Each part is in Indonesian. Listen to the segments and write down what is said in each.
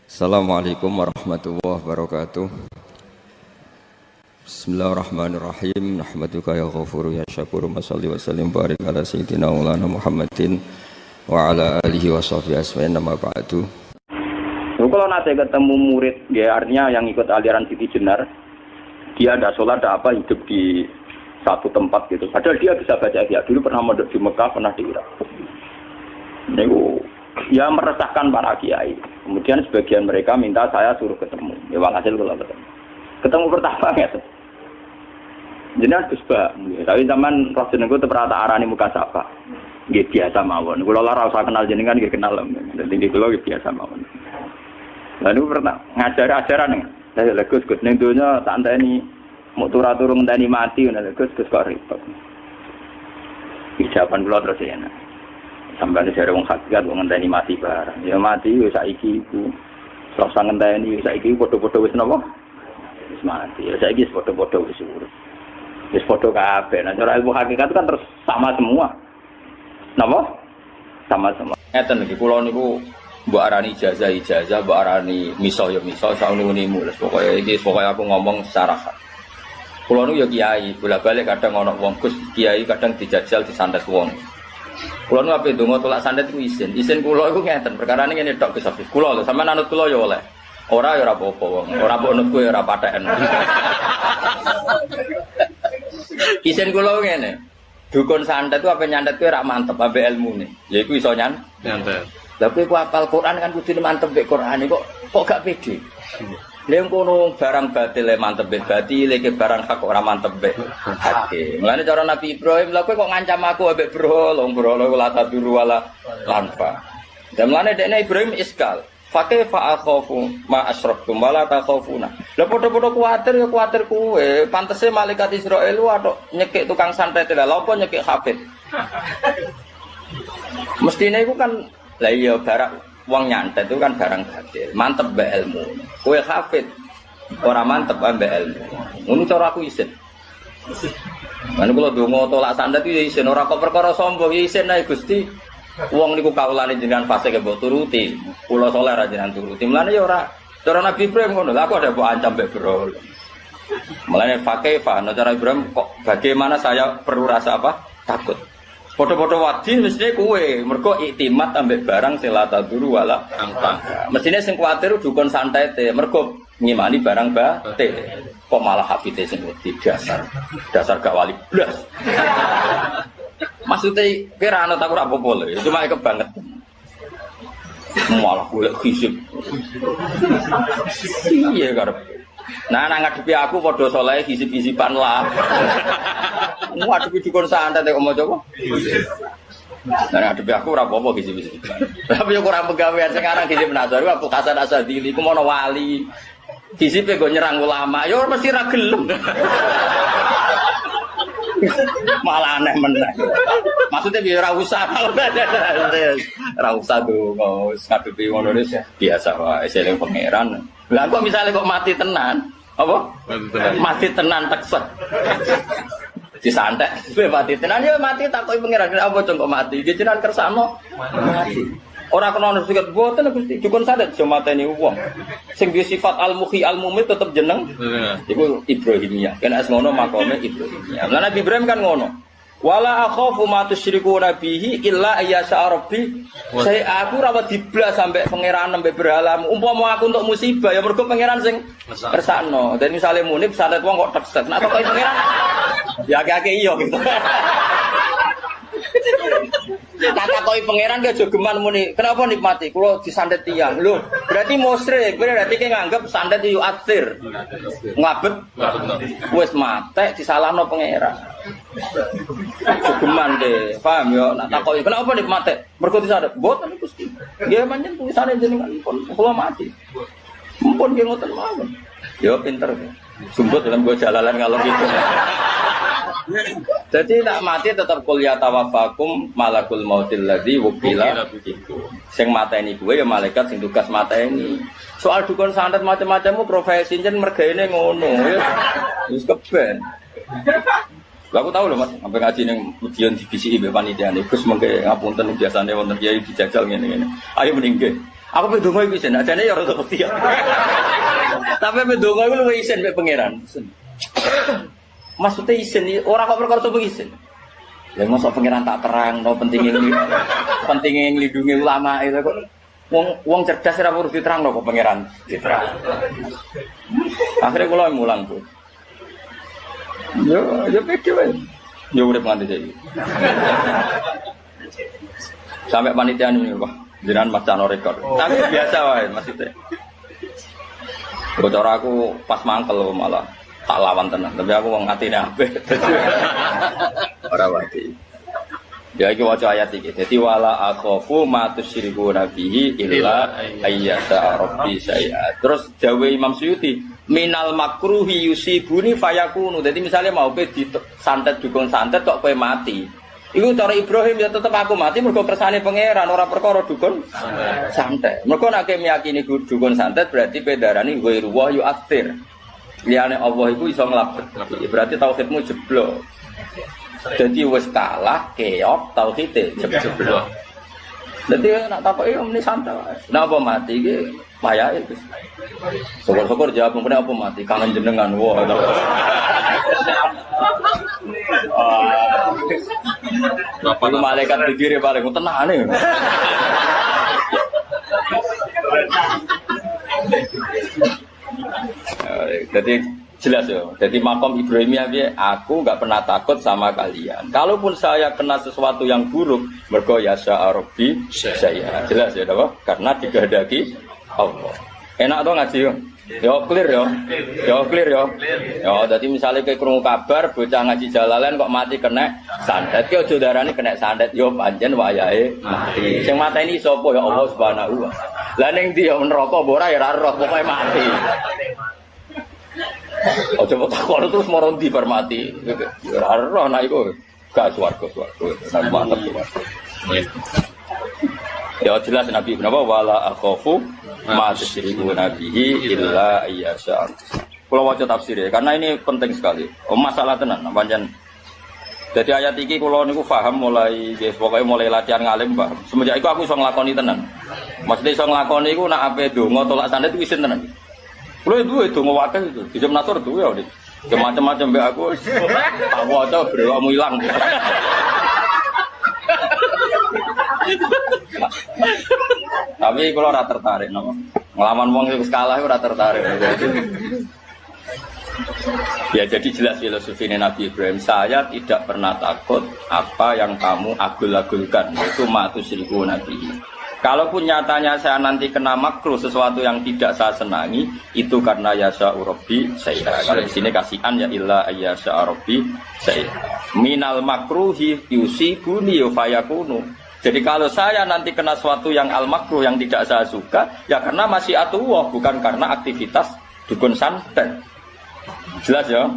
Assalamualaikum warahmatullahi wabarakatuh. Bismillahirrahmanirrahim. Nahmaduka ya ghafuru ya syakuru. Mashalli wa sallim barik ala sayyidina maulana Muhammadin wa ala alihi wa sahbihi asma'in nama ba'du. Kalau nanti ketemu murid, ya artinya yang ikut aliran Siti Jenar, dia ada sholat, ada apa, hidup di satu tempat gitu. Padahal dia bisa baca Ihya. Dulu pernah mondok di Mekah, pernah di Irak. Itu ya meresahkan para kiai. Kemudian sebagian mereka minta saya suruh ketemu. Ya walhasil kalau ketemu. Ketemu pertama ya. Jenengan Gus Ba, tapi zaman roh jenengku teu pernah tak arani muka sapa. Nggih biasa mawon. Kula ora usah kenal jenengan nggih kenal. Dadi kula nggih biasa mawon. Lalu pernah ngajar-ajaran nih. Saya Gus ning donya tak enteni mau turu ngenteni mati ngono Gus kok repot. Ijaban kula terus ya. Sampai ada wong hakikat wong ngenteni mati barang. Ya mati wis saiki iku. Rasa ngenteni saiki padha-padha wis napa? Wis mati. Ya saiki wis padha-padha wis urip. Wis padha kabeh. Nah cara ilmu hakikat kan terus sama semua. Napa? Sama semua. Ngeten iki kula niku mbok arani ijazah, mbok arani misal ya misal saunimu. Pokoke iki pokoke aku ngomong secara hak. Kula niku ya kiai, bolak-balik kadang ana wong Gus kiai kadang dijajal disantet wong. Kula nu ape ndonga tolak sandet ku isin. Isin kula iku ngeten, perkarane ngene tok Gus Hafiz. Kula lho sampean anut kula ya oleh. Ora ya ora apa-apa wong. Ora mbok nut kowe ora patheken. Isin kula ngene. Dukun santet ku ape nyantet kowe ora mantep ambek ilmune. Ya iku iso nyantet. Lah kowe hafal Quran kan kudu mantep mek Qurane kok gak pede. Lha ngono barang batil mantep mek batil, iki barang hak ora mantep mek hak. Mulane cara Nabi Ibrahim lha kowe kok ngancam aku ambek berhala la taduru wala lanfa. Dan mulane dekne Ibrahim iskal. Fa kaifa akhafu ma asyraktum wala takhafuna. Lha padha-padha kuwatir ya kuwatir kowe. Pantese malaikat Israil watuk nyekik tukang santet lha apa nyekik hafid. Mestine iku kan lah iya barang wong nyantet itu kan barang batil. Mantep mbek ilmu. Kowe hafid ora mantep mbek ilmu. Ngono cara aku isin. Lan kula donga tolak santet iki isin ora kok perkara sombong ya isin ae Gusti. Wong niku kawulane jenengan fase ke mbok turuti. Kula saleh ra jenengan turuti. Mulane ya ora cara Nabi Ibrahim ngono. Lah aku ada mbok ancam mbek berol. Mulane fakaifa cara Ibrahim kok bagaimana saya perlu rasa apa? Takut. Foto-foto wadi mestine kowe, mergo iktimat ambek barang sing la taduru wala angka. Mestine sing kuwatir dukun santete, mergo ngimani barang batil. Kok malah hafite sing wedi dasar gak wali blas. Maksudnya kira ana tak ora apa-apa lho, cuma kebangetan. Malah golek hisib. Iya karep. Nah, ngadepi aku padha saleh hisib-hisiban lah. Ngadepi dukun santet kok mau coba. Nah, ngadepi aku ora apa-apa hisib-hisiban. Tapi yo ora pegawean sekarang hisib nazar aku Hasan Asadili ku mono wali. Hisibe go nyerang ulama, yo mesti ra gelem. Malah aneh meneh. Maksudnya biar ora usah ora usah donga wis ngadepi ngono wis biasa wae eling pangeran. Lah kok misalnya kok mati tenan, apa? Mati tenan tekset. Disantet, kowe mati tenan ya mati takoki pangeran apa kok mati? Iki jenengan kersano mati. Ora kena ono sikat boten Gusti, dukun santet aja mateni wong. Sing duwe sifat al-muhi al-mumit tetep jeneng. Iku Ibrahimiyah. Kan as ngono makome Ibrahimiyah. Lah Nabi Ibrahim kan ngono. Wala akhafu ma tusyriku bihi illa ayyasha rabbi. Saya aku ora wedi blas sampai pangeran sampai berhala. Umpama aku untuk musibah ya mergo pangeran sing kersakno. Dan misale munib santet wong kok tekset. Nek kok pangeran ya akeh-akeh iya gitu. Kata koi pangeran ke jogeman muni. Kenapa nikmati? Kulo disantet tiang. Lho, berarti musyrik. Berarti ki nganggep santet yu atsir. Ngabet. Wis mate disalahno pangeran. Jogeman deh. Paham ya? Nak takoki kenapa nikmati? Mergo disantet. Mboten Gusti. Nggih pancen tulisane jenengan pun kula mati. Mumpun nggih ngoten mawon. Ya pinter. Sumput dalam gua jalalan kalau gitu. Jadi nak mati tetap kuliah tawafakum malakul mautil ladzi wukila bikum. Sing mateni kowe ya malaikat sing tugas mateni. Soal dukun santet macam-macammu profesi jen mergaine ngono ya. Wis keben. Lah aku tahu lho Mas, sampai ngaji ning ujian dibisiki mbek panitia. Gus mengke ngapunten biasane wonten kiai dijajal ngene-ngene. Ayo meninggal. Aku pe donga iku isin, ajane ya ora ngerti. Tapi pe donga iku luwih isin mek pangeran. Maksudnya isin ora kok perkara to isin. Ya mosok pangeran tak terang no pentingnya nglindungi ulama itu kok wong cerdas ora perlu diterangno kok pangeran diterang. Akhirnya kula mulang, Bu. Yo pede wae. Yo urip nganti iki. Sampai panitia ini, Pak. Jenengan macano rekor. Tapi biasa wae maksudnya. Bocor aku pas mangkel malah tak lawan tenang, tapi aku wong atine apik. Ora wati. Ya iki waca ayat iki. Dadi wala akhafu ma tusyriku nabihi illa ayyata rabbi saya. Terus dawe Imam Suyuti, minal makruhi yusibuni fayakunu. Dadi misale mau pe disantet dukun santet kok kowe mati. Iku cara Ibrahim ya tetep aku mati mergo kersane pangeran ora perkara dukun santet. Mergo nek meyakini dukun santet berarti pedarani ghairu wa yu'athir. Liyane Allah iku iso nglabet. Berarti tauhidmu jeblok. Dadi wis kalah keok tauhide jeblok. Dadi nek takoki muni santai. Napa mati iki payahe Gus. Syukur-syukur jawab mene apa mati kangen jenengan. Wah. Bapak malaikat berdiri paling tenane. Jadi jelas ya. Jadi makom Ibrahimiyah dia, aku nggak pernah takut sama kalian. Kalaupun saya kena sesuatu yang buruk, mergo yasha Rabbi saya. Jelas ya, apa? Karena dikehendaki Allah. Enak dong ngaji yo. Yo clear yo. Yo clear yo. Yo dadi misale kowe krungu kabar bocah ngaji Jalalain kok mati kena santet, ki aja darani kena santet yo pancen wayahe mati. Sing mateni sapa ya Allah Subhanahu wa taala. Lah ning ndi yo neraka apa ora ya ora roh pokoke mati. Aja kok takon terus moro ndi bar mati. Ora roh nek iku gak swarga. Mantap. Ya jelas Nabi kenapa wala akhafu ma tusyriku nabihi illa ayyasha. Kalau waca tafsir ya, karena ini penting sekali. Masalah tenan pancen. Jadi ayat iki kula niku paham mulai nggih pokoke mulai latihan ngalim paham. Semenjak iku aku iso nglakoni tenan. Maksudnya iso nglakoni iku nek ape donga tolak sandet iku isin tenan. Kulo duwe donga wakil itu. Dijam nasor duwe ya. Macam-macam mbek aku. Tak waca brewakmu ilang. Tapi kalau ora tertarik napa. Ngelawan wong wis kalah ora tertarik. Ya jadi jelas filosofi Nabi Ibrahim, saya tidak pernah takut apa yang kamu agul-agulkan, itu matusyriku Nabi. Kalaupun nyatanya saya nanti kena makruh sesuatu yang tidak saya senangi, itu karena yasha Rabbi saya. Kalau di sini kasihan ya illa ayyasha Rabbi saya. Minal makruhi yusibuni fayakunu. Jadi kalau saya nanti kena sesuatu yang al-makruh yang tidak saya suka, ya karena masyiatullah, bukan karena aktivitas dukun santet. Jelas ya?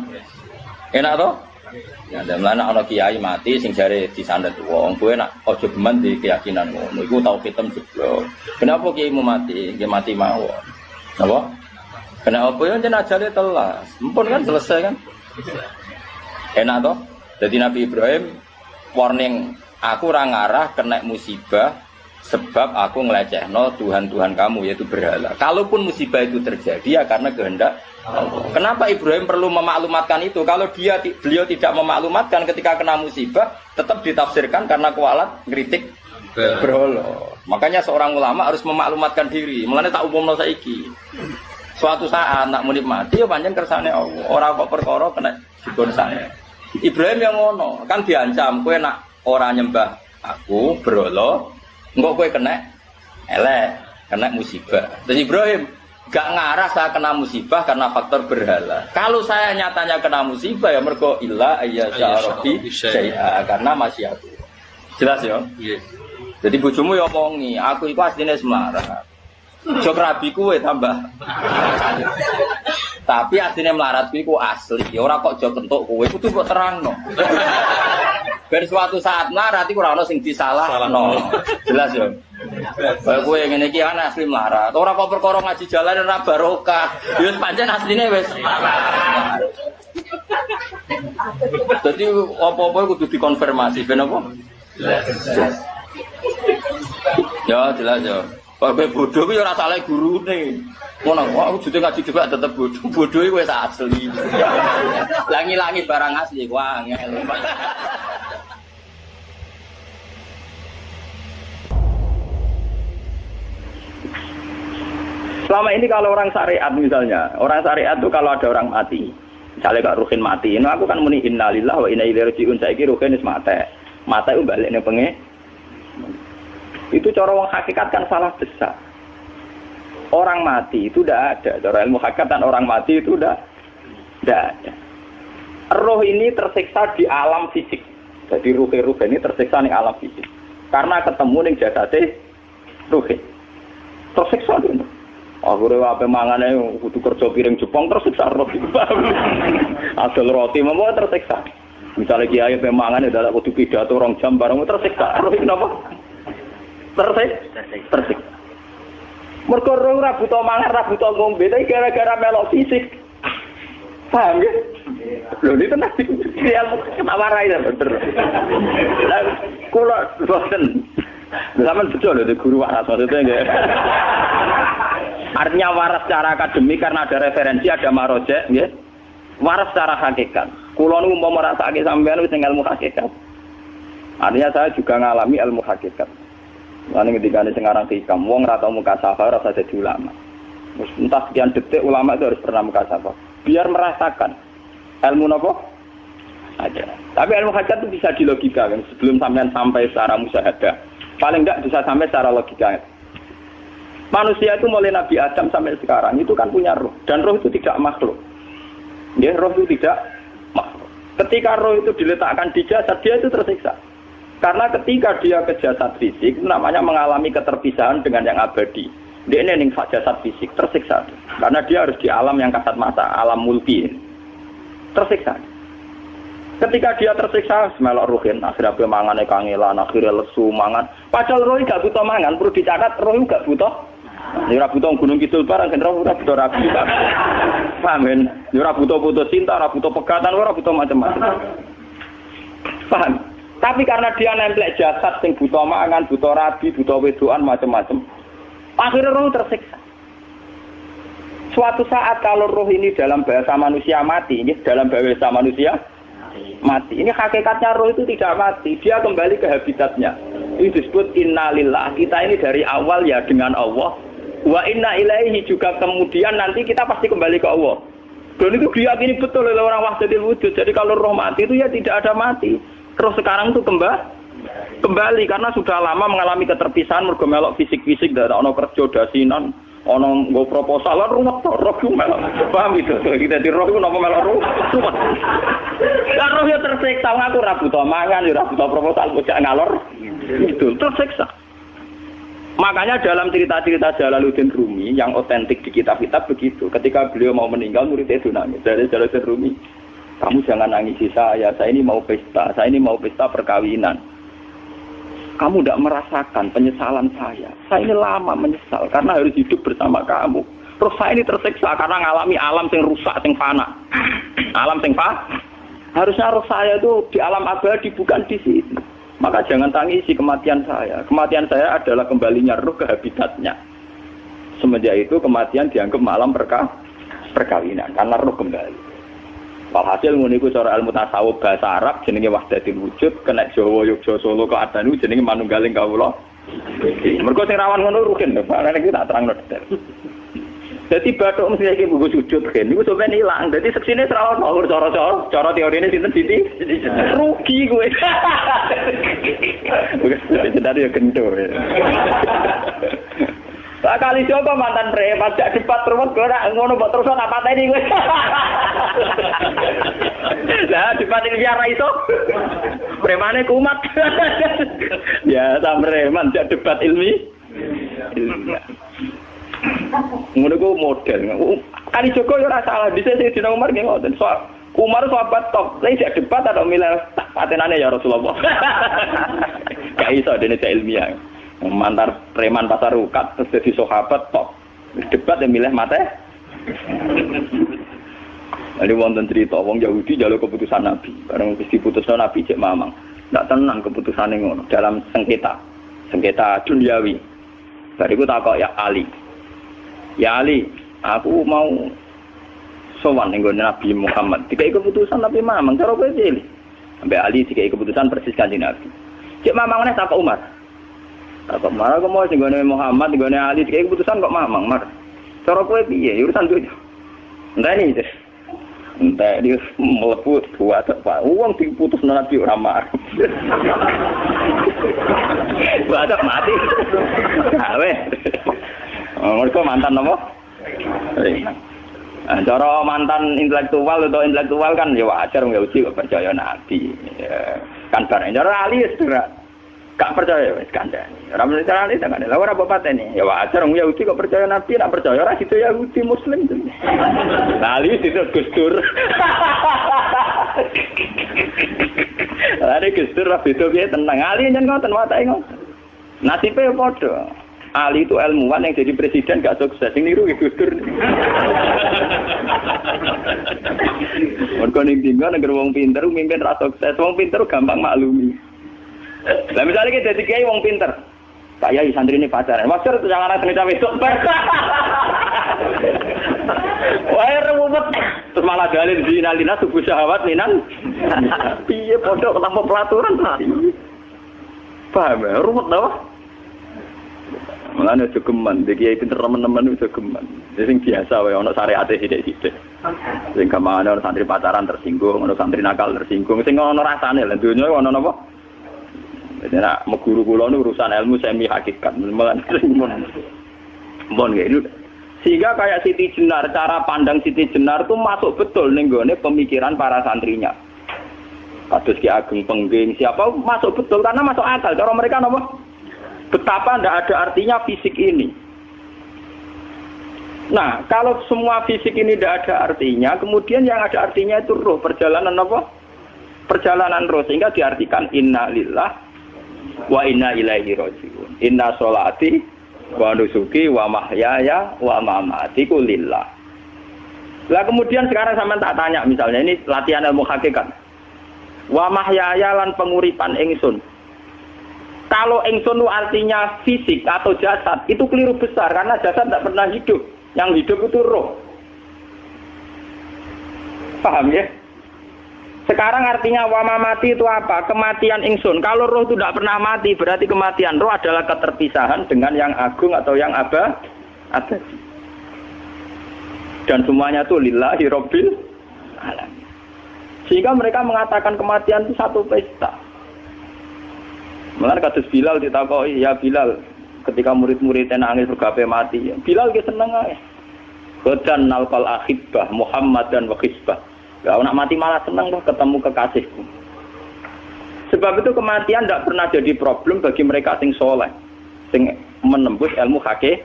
Enak toh? Ya, dan mana ana kiai mati sing jare disantet wong, kowe nak aja geman di keyakinan ngono. Iku tau hitam jeblok. Kenapa kiaimu mati? Nggih mati mawon. Napa? Kenapa ya jeneng ajale telas. Mumpun kan selesai kan? Enak toh? Jadi Nabi Ibrahim warning, aku ora ngarah kena musibah sebab aku ngelecehno Tuhan-Tuhan kamu yaitu berhala. Kalaupun musibah itu terjadi ya karena kehendak Allah. Kenapa Ibrahim perlu memaklumatkan itu? Kalau beliau tidak memaklumatkan ketika kena musibah, tetap ditafsirkan karena kualat ngritik berhala. Makanya seorang ulama harus memaklumatkan diri. Mulane tak umumno saiki. Suatu saat nak munib mati ya pancen kersane Allah. Ora kok perkara kena dikon sange. Ibrahim yang ngono, kan diancam kowe nak ora nyembah aku berhala, engko kowe kena elek, kena musibah. Terus Ibrahim gak ngarah saya kena musibah karena faktor berhala. Kalau saya nyatanya kena musibah ya mergo illa ayyasha Rabbi syai'a, karena masih aku. Jelas ya? Iya. Jadi bojomu ya omongi, aku iku asline semlarat. Jok rabi kuwe tambah. Tapi asline melarat iku asli. Ora kok jok kentuk kowe kudu kok terangno. Ben suatu saat melarat iku ora ono sing disalahno. Jelas ya? Bae kowe ngene iki ana asli melarat. Ora kok perkara ngaji jalan ora barokah. Ya wis pancen asline wis melarat. Dadi apa-apa kudu dikonfirmasi ben apa? Jelas. Ya jelas ya. Bae bodoh ku ya ora salah gurune. Ngono, aku jute ngaji debat tetep bodoh. Bodoh iku wis asli. Langi-langi barang asli ku angel. Selama ini kalau orang syariat misalnya, orang syariat itu kalau ada orang mati, misalnya Kak Ruhin mati, ini aku kan muni innalillah wa inna ilaihi raji'un, saiki Ruhin wis mati. Mati itu balik ning pengen. Itu cara wong hakikat kan salah besar. Orang mati itu tidak ada, cara ilmu hakikat orang mati itu tidak ada. Roh ini tersiksa di alam fisik. Jadi ruh ini tersiksa di alam fisik. Karena ketemu ning jasate Ruhin. Tersiksa itu. Aku rewape mangane kudu kerja piring Jepang tersiksa roti. Asal roti mau tersiksa. Misalnya kiai pemangan udah kudu pidato 2 jam bareng tersiksa. Roti kenapa? Tersiksa. Mergo ora buta mangan, ora buta ngombe, tapi gara-gara melok fisik. Paham ya? Lho ini tenan ilmu kenawarai ta bener. Lah kula boten. Zaman betul lho guru waras maksudnya nggih. Artinya waras secara akademik karena ada referensi, ada marojek, nggih. Waras secara hakikat. Kula nu umpama rasake sampean wis ilmu hakikat. Artinya saya juga ngalami ilmu hakikat. Lan ketika sing aran hikam, wong ora tau mukasafah rasa dadi ulama. Entah sekian detik ulama itu harus pernah mukasafah. Biar merasakan ilmu napa? Ada. Tapi ilmu hakikat itu bisa dilogikakan sebelum sampean sampai secara musyahadah. Paling enggak bisa sampai secara logika. Manusia itu mulai Nabi Adam sampai sekarang itu kan punya roh. Dan roh itu tidak makhluk. Ya, roh itu tidak makhluk. Ketika roh itu diletakkan di jasad, dia itu tersiksa. Karena ketika dia ke jasad fisik, namanya mengalami keterpisahan dengan yang abadi. Dia ini jasad fisik, tersiksa. Karena dia harus di alam yang kasat mata, alam mulki. Tersiksa. Ketika dia tersiksa, melok ruhin, akhirnya dia mangan kangelan, akhirnya lesu mangan. Padahal roh gak butuh mangan, perlu dicatat roh gak butuh. Ini ora butuh gunung kidul barang, kan ora butuh rapi. Paham kan? Ini ora butuh cinta, ora butuh pegatan, ora butuh macam-macam. Paham? Tapi karena dia nemplek jasad sing butuh mangan, butuh rabi, butuh wedoan macam-macam. Akhirnya roh tersiksa. Suatu saat kalau roh ini dalam bahasa manusia mati, ini dalam bahasa manusia mati. Ini hakikatnya roh itu tidak mati, dia kembali ke habitatnya. Ini disebut innalillah. Kita ini dari awal ya dengan Allah. Wa inna ilaihi juga kemudian nanti kita pasti kembali ke Allah. Dan itu diyakini betul oleh orang wahdatul wujud. Jadi kalau roh mati itu ya tidak ada mati. Roh sekarang itu kembali karena sudah lama mengalami keterpisahan mergo melok fisik-fisik dari ono kerja dasinan, ono nggo proposal lan ruwet to roh ku melok. Paham itu. Kita di roh ku napa melok roh. Lah roh ya tersiksa aku ora butuh mangan, ora butuh proposal bocah ngalor. Itu tersiksa. Makanya dalam cerita-cerita Jalaluddin Rumi yang otentik di kitab-kitab begitu. Ketika beliau mau meninggal muridnya itu nangis. Dari Jalaluddin Rumi, kamu jangan nangisi saya ini mau pesta, saya ini mau pesta perkawinan. Kamu tidak merasakan penyesalan saya ini lama menyesal karena harus hidup bersama kamu. Terus saya ini tersiksa karena ngalami alam yang rusak, yang fana. Alam yang fana. Harusnya roh saya itu di alam abadi bukan di sini. Maka jangan tangisi kematian saya. Kematian saya adalah kembalinya roh ke habitatnya. Semenjak itu kematian dianggap malam perkawinan karena roh kembali. Walhasil ngene iku cara ilmu tasawuf bahasa Arab jenenge wahdatul wujud, kena Jawa Yogya Solo kok adanu jenenge manunggaling kawula. Mergo sing rawan ngono rugen lho, Pak. Nek tak terangno detail. Dadi bathuk mesti iki buku sujud kan niku sampeyan ilang. Dadi seksine ora ono cara teorine sinten Siti? Rugi kowe. Sedari ya gendor. Lah kali coba mantan preman jak debat terus ora ngono mbok terus tak pateni kowe. Lah debat iki ora iso. Premane kumat. Ya sam preman jak debat ilmi. Ngono ku model. Kali Joko yo ora salah, dhisik sing dina Umar nggih ngoten. Soal Umar sahabat top, lha jak debat atau milih patenane ya Rasulullah. Gak iso dene ilmiah. Mantar preman pasar ukat terus jadi sahabat top debat yang milih mate. Ada wonten cerita wong Yahudi njaluk keputusan Nabi bareng wis diputusno Nabi cek mamang ndak tenang keputusane ngono dalam sengketa duniawi Bariku takok ya Ali. Ya Ali, aku mau sowan ning Nabi Muhammad. Dikai keputusan Nabi Mamang cara kowe pilih. Sampai Ali dikai keputusan persis Kanjeng Nabi. Cek Mamang neh takok Umar. Takok Umar aku mau sing Muhammad, ning Ali dikai keputusan kok Mamang, Mar. Cara kowe piye? Urusan dunya. Enteni iki. Entah dia meleput buat apa? Uang diputus Nabi ora mar. Buat mati. Awe. Mereka mantan apa? Cara mantan intelektual atau intelektual kan ya wajar nggak uji kok percaya Nabi. Kan barang cara Ali sudah gak percaya wis kandhani. Ora mesti cara Ali kan lha ora apa patene. Ya wajar wong Yahudi kok percaya Nabi, nak percaya ora situ Yahudi Muslim. Lah Ali situ Gusdur. Lah Gusdur ra beda piye tenang. Ali nyen ngoten watake ngoten. Nasibe padha. Ali itu ilmuwan yang jadi presiden gak sukses, yang niru Gusdur. Mergo ning dinggo negara wong pinter mimpin ra sukses, wong pinter gampang maklumi. Lah misalnya kita dadi kiai wong pinter. Pak Yai santri ini pacaran. Maksud jangan ana cerita besok. Wah, ruwet. Terus malah dalil dinalina subuh syahwat minan. Piye padha tanpa pelaturan ta? Paham ya? Ruwet ta? Mulane aja geman, iki kiai pinter teman-teman aja geman. Sing biasa wae ana syariate sithik-sithik. Sing gamane ana santri pacaran tersinggung, ana santri nakal tersinggung, sing ana rasane lha donya ana napa? Jadi nak guru kula nu urusan ilmu semi hakikat. Mulane mon ngene. Sehingga kayak Siti Jenar, cara pandang Siti Jenar itu masuk betul ning gone pemikiran para santrinya. Kados Ki Ageng Pengging, siapa masuk betul karena masuk akal. Cara mereka napa? Betapa tidak ada artinya fisik ini. Nah, kalau semua fisik ini tidak ada artinya, kemudian yang ada artinya itu roh, perjalanan apa? Perjalanan roh, sehingga diartikan inna lillah wa inna ilaihi raji'un. Inna sholati wa nusuki wa mahyaya wa mamati ku lillah. Lah kemudian sekarang sampean tak tanya misalnya, ini latihan ilmu hakikat. Wa mahyaya lan penguripan ingsun. Kalau ingsun itu artinya fisik atau jasad, itu keliru besar karena jasad tidak pernah hidup. Yang hidup itu roh. Paham ya? Sekarang artinya wama mati itu apa? Kematian ingsun. Kalau roh itu tidak pernah mati, berarti kematian roh adalah keterpisahan dengan yang agung atau yang abadi. Dan semuanya itu lillahi rabbil alamin. Sehingga mereka mengatakan kematian itu satu pesta. Mulane kados Bilal ditakoki, ya Bilal, ketika murid-muridnya nangis bergape mati, ya Bilal ge seneng ae. Godan nalqal akhibah Muhammad dan wa khisbah. Ya nak mati malah seneng loh ketemu kekasihku. Sebab itu kematian tidak pernah jadi problem bagi mereka sing soleh, sing menembus ilmu hakikat.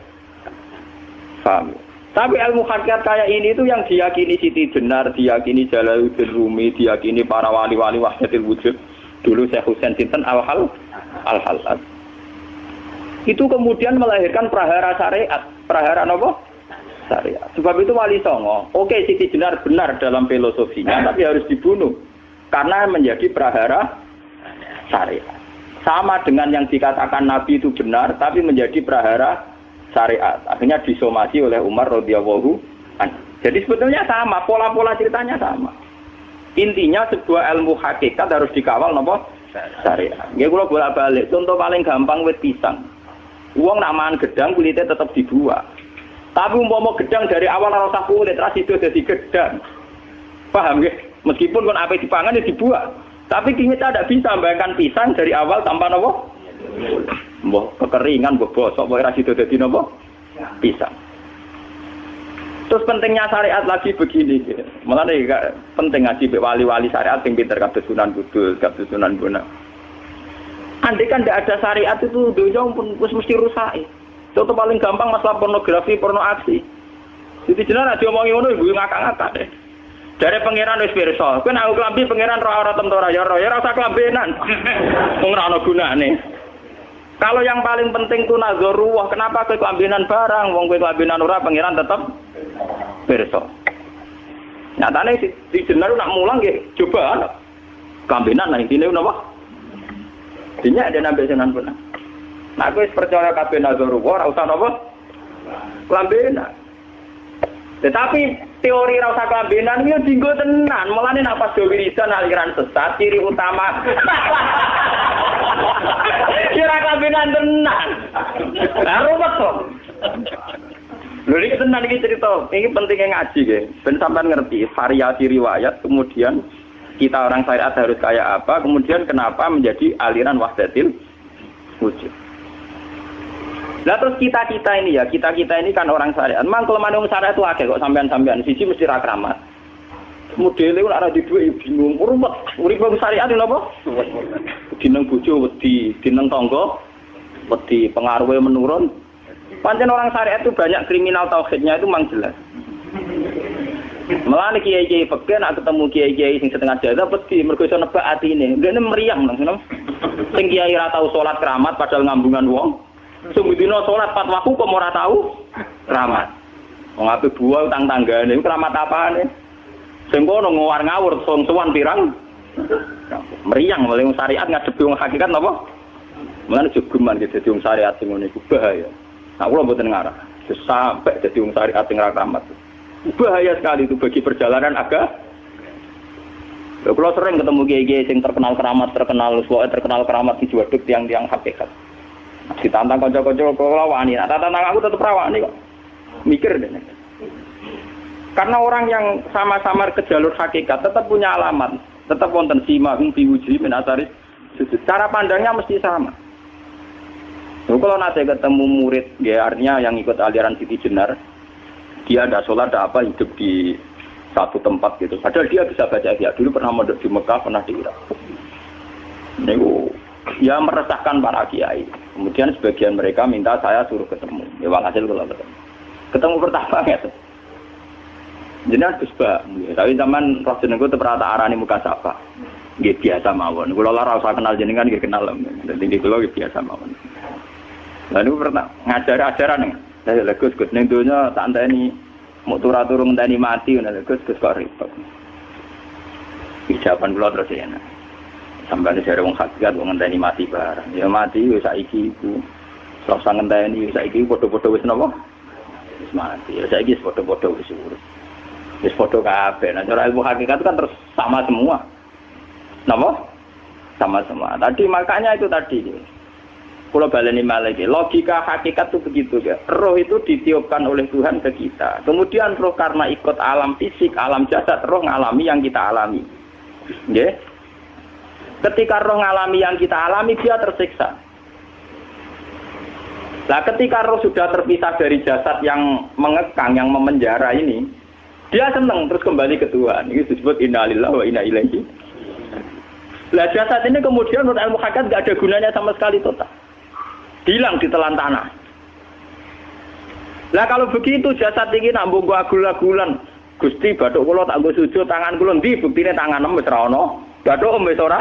Paham? Tapi ilmu hakikat kayak ini itu yang diyakini Siti Jenar, diyakini Jalaluddin Rumi, diyakini para wali-wali wahdatul wujud. Dulu Syekh Husain Sinten Al-Halal. Itu kemudian melahirkan prahara syariat. Prahara apa? Syariat. Sebab itu Wali Songo, oke Siti Jenar benar dalam filosofinya, tapi harus dibunuh. Karena menjadi prahara syariat. Sama dengan yang dikatakan Nabi itu benar, tapi menjadi prahara syariat. Akhirnya disomasi oleh Umar radhiyallahu anhu. Jadi sebetulnya sama, pola-pola ceritanya sama. Intinya sebuah ilmu hakikat harus dikawal napa? Syariat. Nggih kula bolak-balik, contoh paling gampang wit pisang. Wong nak mangan gedang kulitnya tetap dibuat. Tapi umpama gedang dari awal ora usah kulit, ra sido dadi gedang. Paham nggih? Meskipun kon ape dipangan ya dibuat. Tapi kita tidak bisa membayangkan pisang dari awal tanpa napa? Mbah kekeringan, mbah bosok, mbah ra sido dadi napa? Pisang. Terus pentingnya syariat lagi begini, malah nih penting ngaji wali-wali syariat yang pinter kados Sunan Kudus, kados Sunan Bonang. Andai kan tidak ada syariat itu dunia pun mesti rusak. Contoh paling gampang masalah pornografi, porno aksi. Siti Jenar aja omongi ngono ibu ngakak-ngakak deh. Dari pangeran wis pirsa, kowe nek klambi pangeran ora tentara ya ora usah klambenan. Wong ora ana gunane. Kalau yang paling penting itu nazarullah, kenapa kowe klambenan barang, wong kowe klambenan ora pangeran tetep pirsa. Nyatane si Jenar nak mulang nggih coba klambenan lah intine napa? Dinya ada nabi Sunan Bonang. Nah, aku percaya kabeh nazar ora usah napa? Kelambenan. Tetapi teori ra usah kelambenan iki dienggo tenan. Mulane nek pas wiridan aliran sesat ciri utama. Kira kelambenan tenan. Lah ruwet kok. Lho iki tenan iki cerita. Ini pentingnya ngaji nggih. Ben sampean ngerti variasi riwayat, kemudian kita orang syariat harus kayak apa, kemudian kenapa menjadi aliran wahdatil wujud. Nah terus kita ini ya, kita ini kan orang syariat. Memang kalau manung syariat itu akeh kok sampean-sampean siji mesti ra kramat. Modele ora ada duwe bingung, ruwet. Urip wong syariat lho apa? Dineng bojo wedi, dineng tangga wedi, pengaruhe menurun. Pancen orang syariat itu banyak kriminal tauhidnya itu memang jelas. Malah kiai-kiai peken nak ketemu kiai-kiai sing setengah jaga wedi mergo iso nebak atine. Ndekne meriang nang ngono. Sing kiai ra tau salat keramat padahal ngambungan wong. Sumbu dina salat 4 waktu kok ora tau keramat. Wong ape buah utang tanggane iku keramat apane? Sing kono ngawur ngawur sowan pirang. Meriang oleh syariat ngadepi wong hakikat napa? Mulane jogeman iki dadi wong syariat sing ngene iku bahaya. Nah kula mboten ngarah. Sampai dadi wong syariat sing ra keramat. Bahaya sekali itu bagi perjalanan agama. Kalau sering ketemu kiai-kiai yang terkenal keramat, terkenal keramat di juaduk tiang-tiang hakikat. Ditantang kanca-kanca kula wani, nak tantang aku tetep rawani kok. Mikir deh. Karena orang yang sama-sama ke jalur hakikat tetap punya alamat, tetap wonten simahum biwuji min asaris sujud. Cara pandangnya mesti sama. Kalau nanti ketemu murid, ya artinya yang ikut aliran Siti Jenar, dia ada sholat, ada apa, hidup di satu tempat gitu. Padahal dia bisa baca ihya. Dulu pernah mondok di Mekah, pernah di Irak. Ini ya meresahkan para kiai. Kemudian sebagian mereka minta saya suruh ketemu. Ya walhasil kalau ketemu pertama ya. Jenengan Gus Ba, tapi zaman roh jenengku teu pernah tak arani muka sapa. Nggih biasa mawon. Kula ora usah kenal jenengan nggih kenal. Dadi kula nggih biasa mawon. Lalu pernah ngajar-ajaran saya Gus ning donya tak enteni mau turun ngenteni mati ngono Gus kok repot. Ijaban kula terus ya. Sampai ada wong hakikat wong ngenteni mati barang. Ya mati wis saiki iku. Ora usah ngenteni saiki padha-padha wis napa? Wis mati. Ya saiki wis padha-padha wis urip. Wis padha kabeh. Nah cara ilmu hakikat kan terus sama semua. Napa? Sama semua. Tadi makanya itu tadi. Kalau baleni malih logika hakikat itu begitu ya. Roh itu ditiupkan oleh Tuhan ke kita. Kemudian roh karena ikut alam fisik, alam jasad, roh ngalami yang kita alami. Nggih. Ketika roh ngalami yang kita alami, dia tersiksa. Nah, ketika roh sudah terpisah dari jasad yang mengekang, yang memenjara ini, dia senang terus kembali ke Tuhan. Ini disebut inna lillahi wa inna ilaihi. Nah, jasad ini kemudian menurut ilmu hakikat nggak ada gunanya sama sekali total. Hilang di telan tanah. Nah, kalau begitu jasad ini nak mbok agul-agulan. Gusti bathuk kula tak nggo sujud tangan kula ndi buktine tangan wis ora ana. Bathuk wis ora.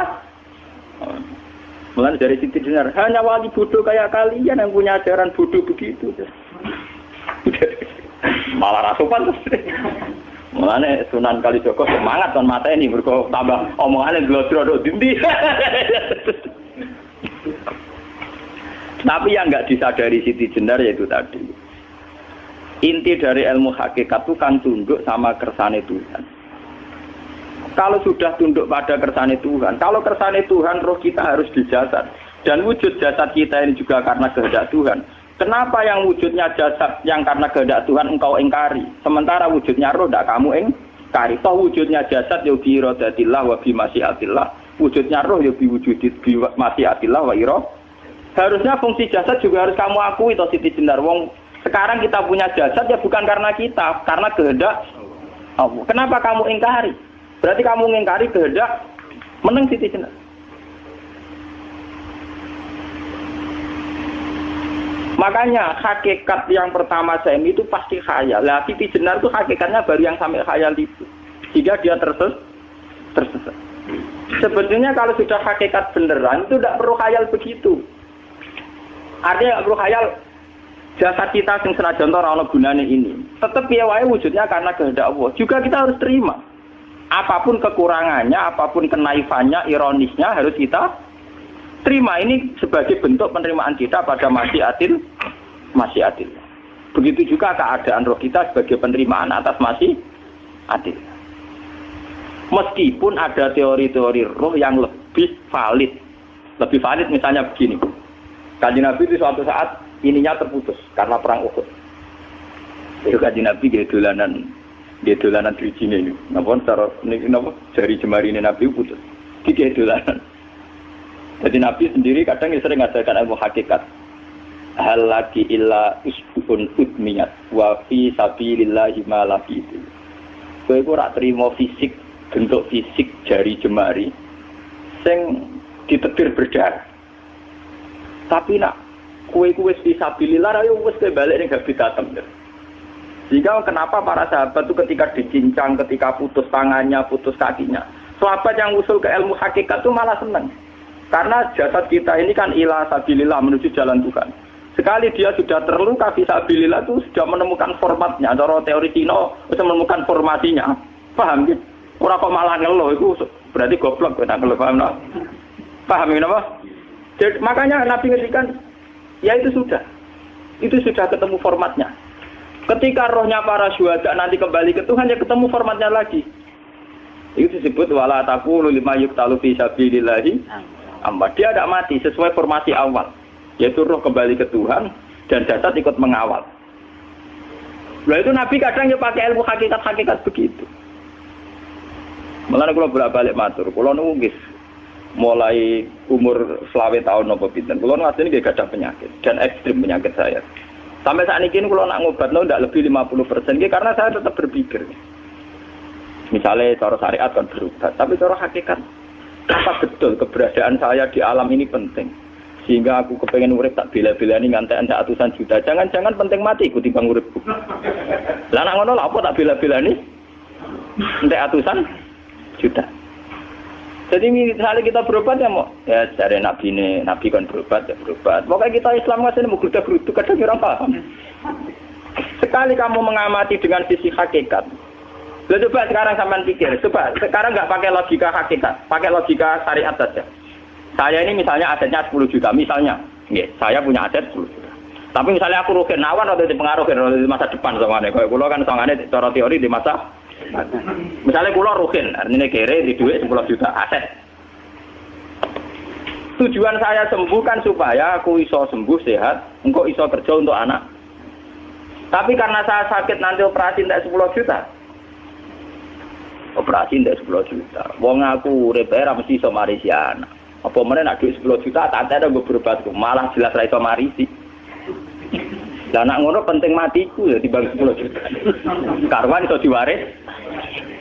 Mulane dari Siti Jenar, hanya wali bodoh kayak kalian yang punya ajaran bodoh begitu. Malah rasupan terus. Mulane Sunan Kalijaga semangat kon mateni mergo tambah omongane glodro ndi. Tapi yang enggak disadari Siti Jenar yaitu tadi. Inti dari ilmu hakikat itu kan tunduk sama kersane Tuhan. Kalau sudah tunduk pada kersane Tuhan, kalau kersane Tuhan roh kita harus di jasad. Dan wujud jasad kita ini juga karena kehendak Tuhan. Kenapa yang wujudnya jasad yang karena kehendak Tuhan engkau ingkari? Sementara wujudnya roh tidak kamu ingkari. Toh wujudnya jasad ya bi iradatillah wa bi masyiatillah. Wujudnya roh ya bi wujudit bi masyiatillah wa ira. Harusnya fungsi jasad juga harus kamu akui toh Siti Jenar. Wong sekarang kita punya jasad ya bukan karena kita, karena kehendak Allah. Kenapa kamu ingkari? Berarti kamu ingkari kehendak meneng Siti Jenar. Makanya hakikat yang pertama Semi itu pasti khayal. Lah Siti Jenar itu hakikatnya baru yang sampai khayal itu. Sehingga dia tersesat. Sebetulnya kalau sudah hakikat beneran itu tidak perlu khayal begitu. Artinya tidak perlu khayal jasad kita sing senajan ora ana gunane ini. Tetap piye wae wujudnya karena kehendak Allah. Juga kita harus terima. Apapun kekurangannya, apapun kenaifannya, ironisnya harus kita Terima ini sebagai bentuk penerimaan kita pada masyiatil. Begitu juga keadaan roh kita sebagai penerimaan atas masyiatil. Meskipun ada teori-teori roh yang lebih valid. Lebih valid misalnya begini. Kanjeng Nabi itu suatu saat ininya terputus karena perang Uhud. Itu Kanjeng Nabi dia dolanan drijine ini. Napa cara napa jari jemari ini Nabi putus. Iki dolanan. Jadi Nabi sendiri kadang sering ngajarkan ilmu hakikat. Hal lagi illa usbun udmiyat wa fi sabilillahi ma laqitu. Kowe ora trimo fisik, bentuk fisik jari jemari sing ditetir berdarah. Tapi nak kowe wis fi sabilillah ayo wis balik ning habitatem. Sehingga kenapa para sahabat itu ketika dicincang, ketika putus tangannya, putus kakinya, sahabat yang usul ke ilmu hakikat itu malah senang. Karena jasad kita ini kan ila sabilillah menuju jalan Tuhan. Sekali dia sudah terluka fisabilillah itu sudah menemukan formatnya. Cara teori Cina sudah menemukan formasinya. Paham gitu? Orang kok malah ngeluh itu berarti goblok kita ngeluh, paham tak? Paham ini apa? Jadi, makanya Nabi ngertikan ya itu sudah ketemu formatnya. Ketika rohnya para syuhada nanti kembali ke Tuhan ya ketemu formatnya lagi. Itu disebut wala taqulu lima yuqtalu fi sabilillahi amma. Dia tidak mati sesuai formasi awal, yaitu roh kembali ke Tuhan dan jasad ikut mengawal. Lah itu Nabi kadang ya pakai ilmu hakikat begitu. Mulane kula bolak-balik matur, kula niku nggih mulai umur 20 tahun napa pinten. Kula ngasih nggih gadah penyakit dan ekstrim penyakit saya. Sampai saat ini kalau nak ngobatno tidak lebih 50%, karena saya tetap berpikir. Misalnya cara syariat kan berobat, tapi cara hakikat apa betul keberadaan saya di alam ini penting. Sehingga aku kepengen urip tak bela-belani ngantek antek atusan juta. Jangan-jangan penting mati ikut timbang uripku. Lah nak ngono lha apa tak bela-belani? Antek atusan juta. Jadi misalnya kita berobat ya mau ya dari nabi kan berobat ya berobat. Pokoknya kita Islam ngasih mau gerutu kadang orang paham. Sekali kamu mengamati dengan sisi hakikat, coba sekarang sampean pikir, coba sekarang nggak pakai logika hakikat, pakai logika syariat saja. Saya ini misalnya asetnya 10 juta, misalnya, saya punya aset 10 juta. Tapi misalnya aku rugi nawan atau dipengaruhi di masa depan soalnya, kalau kulo kan soalnya cara teori di masa misalnya kulo ruhin, artinya kere di duit 10 juta aset. Tujuan saya sembuh kan supaya aku iso sembuh sehat, engkau iso kerja untuk anak. Tapi karena saya sakit nanti operasi tidak 10 juta. Operasi tidak 10 juta. Wong aku repair mesti iso marisi anak. Apa meneh nak duit 10 juta tak ada gue berobat malah jelas ra iso marisi. Lah nak ngono penting matiku ya dibagi 10 juta. Karwan iso diwaris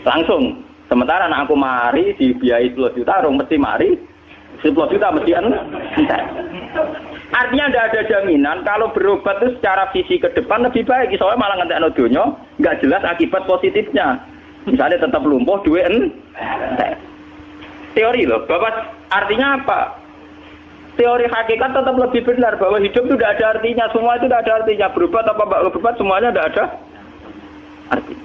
langsung. Sementara anak aku mari dibiayai 10 juta, orang mesti mari 10 juta mesti entek. Artinya tidak ada jaminan kalau berobat itu secara visi ke depan lebih baik. Soalnya malah ngentekno donya enggak jelas akibat positifnya. Misalnya tetap lumpuh duit entek. Teori loh, Bapak artinya apa? Teori hakikat tetap lebih benar bahwa hidup itu tidak ada artinya, semua itu tidak ada artinya. Berobat apa enggak berobat semuanya tidak ada arti.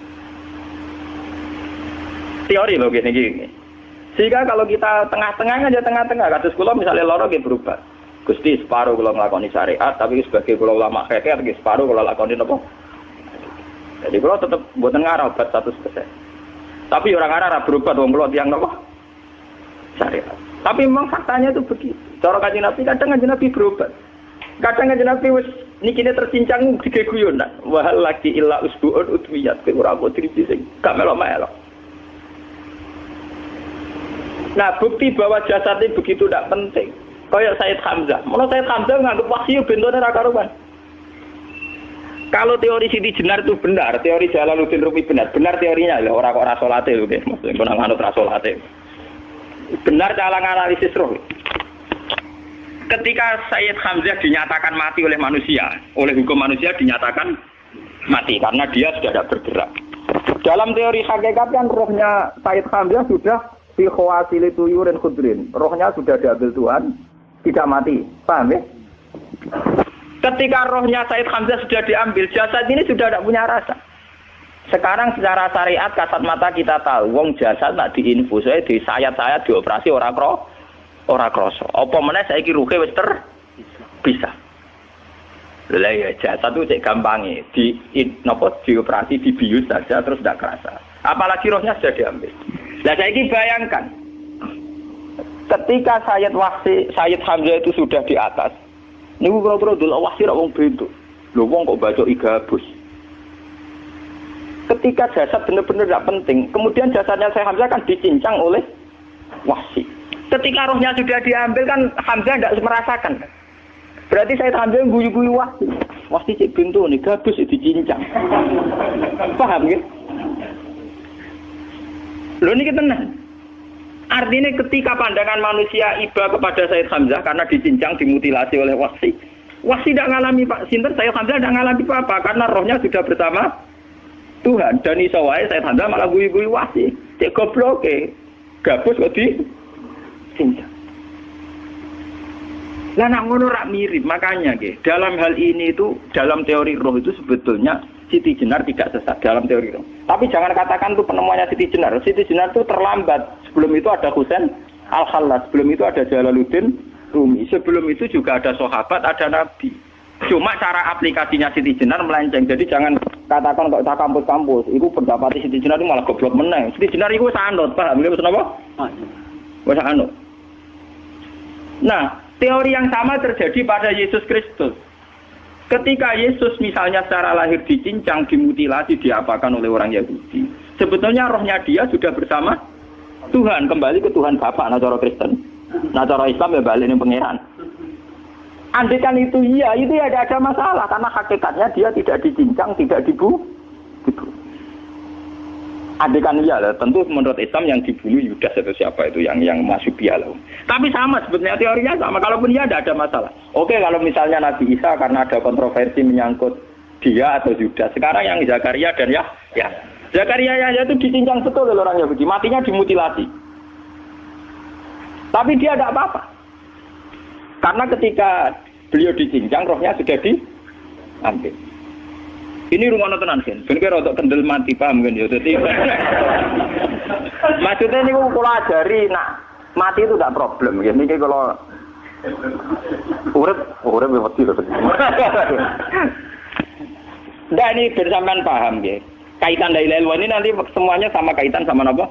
Teori loh gini. Sehingga kalau kita tengah-tengahnya aja tengah-tengah, kados kula misalnya loro nggih berobat. Gusti separuh kula nglakoni syariat, tapi sebagai kula ulama fikih nggih separuh kula lakoni napa? Jadi kula tetap mboten ngarah obat 100%. Tapi orang ngarah berobat wong kula tiyang napa? Syariat. Tapi memang faktanya itu begitu. Cara Kanjeng Nabi kadang Kanjeng Nabi berobat. Kadang Kanjeng Nabi wis nikine tercincang dige guyon. Wahal laki illa usbu'un utwiyat ke ora kok triji sing gak melok-melok. Nah, bukti bahwa jasad ini begitu tidak penting. Kayak Sayyid Hamzah. Menurut Sayyid Hamzah nganggep wahyu bentone ra karuan. Kalau teori Siti Jenar itu benar, teori Jalaluddin Rumi benar teorinya lho, ora kok ra salate lho, maksudnya kok nganut ra salate. Benar cara analisis roh. Ketika Sayyid Hamzah dinyatakan mati oleh manusia, oleh hukum manusia dinyatakan mati karena dia sudah tidak bergerak. Dalam teori hakikat kan rohnya Sayyid Hamzah sudah fi khawasili tuyurin khudrin. Rohnya sudah diambil Tuhan, tidak mati. Paham ya? Ketika rohnya Sayyid Hamzah sudah diambil, jasad ini sudah tidak punya rasa. Sekarang secara syariat kasat mata kita tahu, wong jasad nak diinfus, disayat-sayat dioperasi orang ora krasa. Apa meneh saiki ruhe wis bisa. Lah ya jasad itu cek gampange dioperasi dibius saja terus tidak kerasa. Apalagi rohnya sudah diambil. Lah saiki bayangkan ketika Sayyid Hamzah itu sudah di atas. Niku kira-kira delok Wahsi ra wong bentuk. Lho wong kok baca igabus. Ketika jasad benar-benar tidak penting, kemudian jasadnya Sayyid Hamzah kan dicincang oleh Wahsi. Ketika rohnya sudah diambil kan Hamzah tidak merasakan. Berarti Sayyid Hamzah guyu-guyu Wahsi. Wahsi cek bentuk nih gabus dicincang. Paham ya? Lho niki tenan. Artinya ketika pandangan manusia iba kepada Sayyid Hamzah karena dicincang, dimutilasi oleh Wahsi. Wahsi tidak ngalami Pak Sinten, Sayyid Hamzah tidak ngalami apa-apa karena rohnya sudah bersama Tuhan. Dan iso wae Sayyid Hamzah malah guyu-guyu Wahsi. Cek goblok gabus kok dicincang. Lah nak ngono rak mirip, makanya dalam hal ini itu dalam teori roh itu sebetulnya Siti Jenar tidak sesat dalam teori roh. Tapi jangan katakan itu penemuannya Siti Jenar. Siti Jenar itu terlambat. Sebelum itu ada Husain Al-Khallas, sebelum itu ada Jalaluddin Rumi, sebelum itu juga ada sahabat, ada nabi. Cuma cara aplikasinya Siti Jenar melenceng. Jadi jangan katakan kok tak kampus-kampus. Itu pendapat Siti Jenar itu malah goblok meneng. Siti Jenar itu sanut, paham nggih maksud apa? Wis anut. Nah, teori yang sama terjadi pada Yesus Kristus. Ketika Yesus misalnya secara lahir dicincang, dimutilasi, diapakan oleh orang Yahudi. Sebetulnya rohnya dia sudah bersama Tuhan, kembali ke Tuhan Bapa, nah cara Kristen. Nah cara Islam ya balik ning pangeran. Andaikan itu iya, itu ya ada masalah karena hakikatnya dia tidak dicincang, tidak dibunuh. Andaikan iya, tentu menurut Islam yang dibunuh Yudas atau siapa itu yang masuk bialah. Tapi sama sebetulnya teorinya sama. Kalaupun iya ada masalah. Oke, kalau misalnya Nabi Isa karena ada kontroversi menyangkut dia atau Yudas. Sekarang yang Zakaria dan ya. Zakaria itu dicincang betul oleh orang Yahudi, matinya dimutilasi. Tapi dia tidak apa-apa. Karena ketika beliau dicincang, rohnya sudah diambil. Ini rumah tenan kan, bener untuk kendel mati paham kan ya. Jadi maksudnya ini kalau ajari, nak mati itu tidak problem. Ya ini kalau urip mati loh. Nah ini bersamaan paham ya. Kaitan la ilaha illallah ini nanti semuanya sama kaitan sama apa?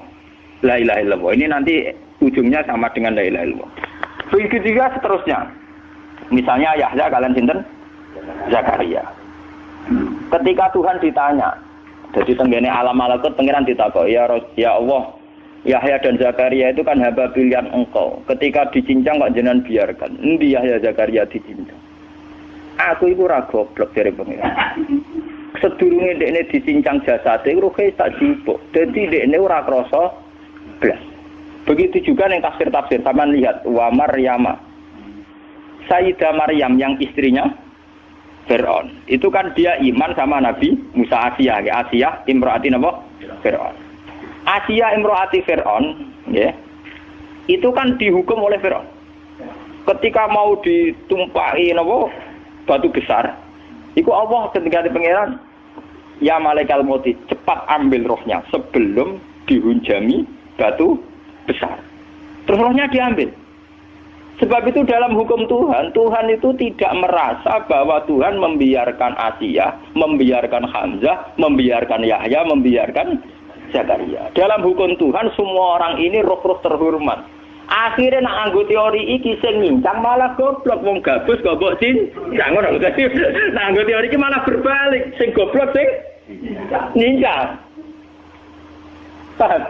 La ilaha illallah. Ini nanti ujungnya sama dengan la ilaha illallah. Begitu juga seterusnya. Misalnya Yahya kalian sinten? Zakaria. Ketika Tuhan ditanya, jadi tenggene alam malakut pangeran ditakok, ya Allah, Yahya dan Zakaria itu kan hamba pilihan engkau. Ketika dicincang kok jenengan biarkan. Endi Yahya Zakaria dicincang? Aku itu ra goblok dari pangeran. Sedurunge dekne dicincang jasate ruhe tak jipuk. Dadi dekne ora krasa blas. Begitu juga yang tafsir-tafsir sampean lihat wa Maryam. Sayyidah Maryam yang istrinya Fir'aun. Itu kan dia iman sama Nabi Musa Asiyah, ya Asiyah imro'ati napa? Fir'aun. Asiyah imro'ati Fir'aun, ya. Itu kan dihukum oleh Fir'aun. Ketika mau ditumpahi napa? Batu besar. Iku Allah ketika di pangeran, ya malaikal mauti, cepat ambil rohnya sebelum dihunjami batu besar. Terus rohnya diambil. Sebab itu dalam hukum Tuhan, Tuhan itu tidak merasa bahwa Tuhan membiarkan Asiyah, membiarkan Hamzah, membiarkan Yahya, membiarkan Zakaria. Dalam hukum Tuhan, semua orang ini roh-roh terhormat. Akhirnya nak anggo teori iki sing nyincang malah goblok wong gabus kok mbok cincang ngono. Nah anggo teori iki malah berbalik, sing goblok sing nyincang. Paham?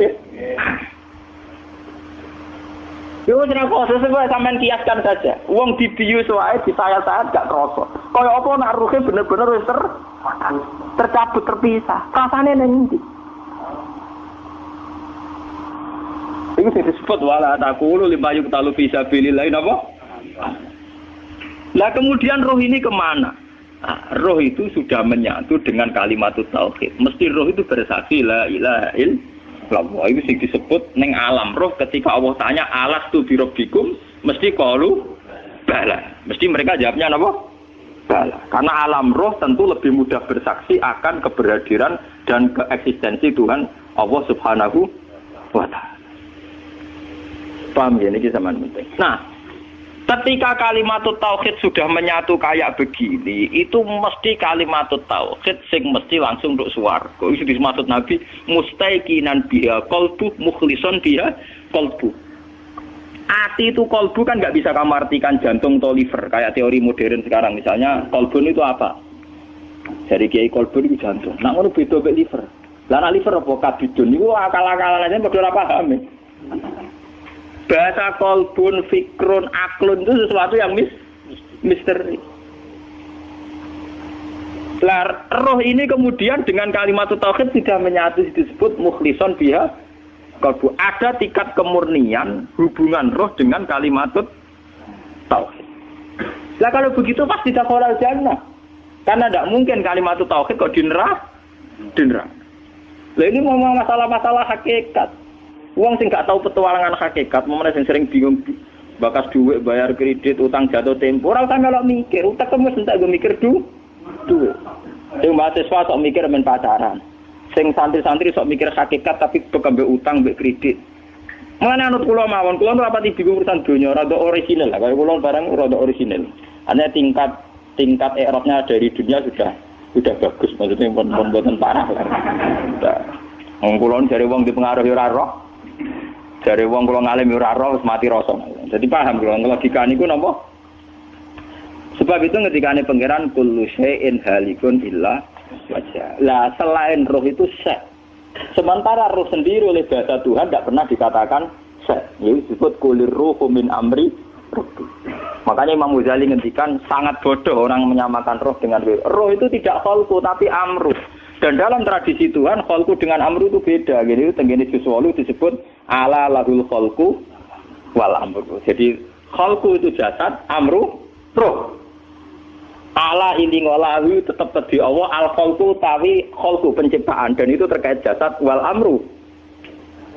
Yo ora kok sesuai sampean kiaskan saja. Wong dibius wae disayat-sayat gak krasa. Kaya apa nak ruhe bener-bener wis tercabut terpisah. Rasane ning ndi? Iku sing disebut wala taqulu lima yuqtalu fi sabilillah napa? Lah kemudian roh ini kemana? Nah, roh itu sudah menyatu dengan kalimat tauhid. Mesti roh itu bersaksi la ilaha illallah. Itu sing disebut ning alam roh ketika Allah tanya alastu bi rabbikum mesti qalu bala. Mesti mereka jawabnya napa? Bala. Karena alam roh tentu lebih mudah bersaksi akan keberhadiran dan keeksistensi Tuhan Allah Subhanahu wa taala. Paham ya, ini sama penting. Nah, ketika kalimat tauhid sudah menyatu kayak begini, itu mesti kalimat tauhid sing mesti langsung untuk swarga. Itu dimaksud Nabi mustaiqinan biha qalbu mukhlishon biha qalbu. Ati itu kolbu kan nggak bisa kamu artikan jantung atau liver kayak teori modern sekarang. Misalnya kolbun itu apa? Dari kiai kolbun itu jantung. Nah ngono beda mek liver. Lah liver apa kabidun niku akal-akalan aja padha ora paham. Bahasa kolbun, fikrun, aklun itu sesuatu yang misteri. Lah roh ini kemudian dengan kalimat tauhid sudah menyatu disebut mukhlishon biha qalbu. Ada tingkat kemurnian hubungan roh dengan kalimat tauhid. Lah kalau begitu pasti dakhalal jannah. Karena tidak mungkin kalimat tauhid kok di neraka. Lah ini ngomong masalah-masalah hakikat. Wong sing gak tahu petualangan hakikat, momene sing sering bingung bakas duit, bayar kredit, utang jatuh tempo, ora usah melok mikir, utek wis entek go mikir duit. Sing mahasiswa sok mikir men pacaran. Sing santri-santri sok mikir hakikat tapi bekembe utang mbek kredit. Mulane anut kula mawon, kula ora pati bingung urusan donya, rada orisinal lah. Kaya kula barang rada orisinal. Artinya tingkat erotnya dari dunia sudah bagus, maksudnya pun parah lah. Wong kula jare wong dipengaruhi ora roh. Jare wong kula ngalim ora roh wis mati rasa. Jadi paham kula logika niku napa? Sebab itu ketikane pangeran kullu syai'in halikun illa wajah. Lah selain roh itu syek. Sementara roh sendiri oleh bahasa Tuhan tidak pernah dikatakan syek. Ini disebut kulir ruhu min amri. Makanya Imam Ghazali ngendikan sangat bodoh orang menyamakan roh dengan roh. Roh itu tidak kholku tapi amru. Dan dalam tradisi Tuhan kholku dengan amru itu beda. Jadi tenggene juz 8 disebut ala lahul kholku wal amru. Jadi kholku itu jasad, amru roh. Allah ini ngolahu tetap tadi Allah al-khalqu tawi khalqu penciptaan dan itu terkait jasad wal amru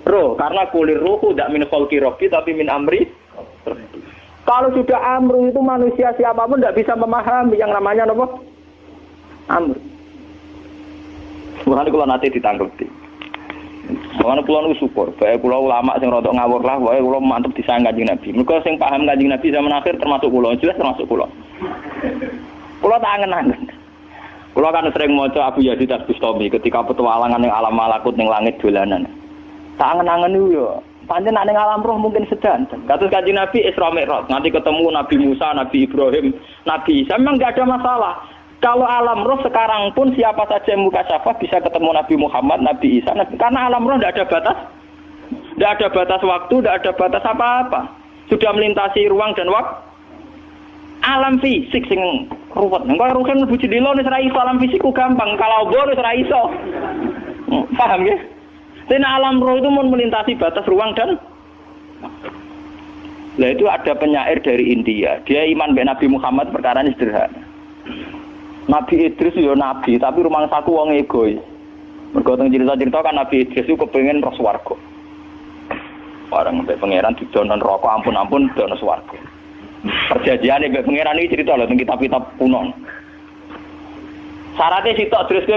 roh karena kulir ruhu tidak min khalqi rabbi tapi min amri. Kalau sudah amru itu manusia siapapun tidak bisa memahami yang namanya apa? Amru. Mulane kula nate ditangkep. Mulane kula nu syukur, bae kula ulama sing rada ngawur lah, wae kula mantep disang Kanjeng Nabi. Mergo sing paham Kanjeng Nabi zaman akhir termasuk kula, jelas termasuk kula. Kula tak angen-angen. Kula kan sering maca Abu Yazid Al-Bustami ketika petualangan ning alam malakut ning langit dolanan. Tak angen-angen yo. Pancen nek ning alam roh mungkin sedanten. Kados Kanjeng Nabi Isra Mi'raj, nanti ketemu Nabi Musa, Nabi Ibrahim, Nabi Isa memang enggak ada masalah. Kalau alam roh sekarang pun siapa saja yang mukasyafah bisa ketemu Nabi Muhammad, Nabi Isa, karena alam roh enggak ada batas. Enggak ada batas waktu, enggak ada batas apa-apa. Sudah melintasi ruang dan waktu. Alam fisik sing ruwet. Engko ruhen mlebu jendela wis ra iso, alam fisikku gampang. Kalau obor wis ra iso. Paham ya? Dene alam roh itu melintasi batas ruang dan lah itu ada penyair dari India. Dia iman be Nabi Muhammad perkara ini sederhana. Nabi Idris yo nabi, tapi rumangsaku wong egois. Mergo teng cerita-cerita kan Nabi Idris itu kepengin roh swarga. Bareng mbek pangeran didono neraka ampun-ampun dono swarga. Perjanjian mbek pangeran iki cerita lho teng kitab-kitab kuno. Syaratnya sitok terus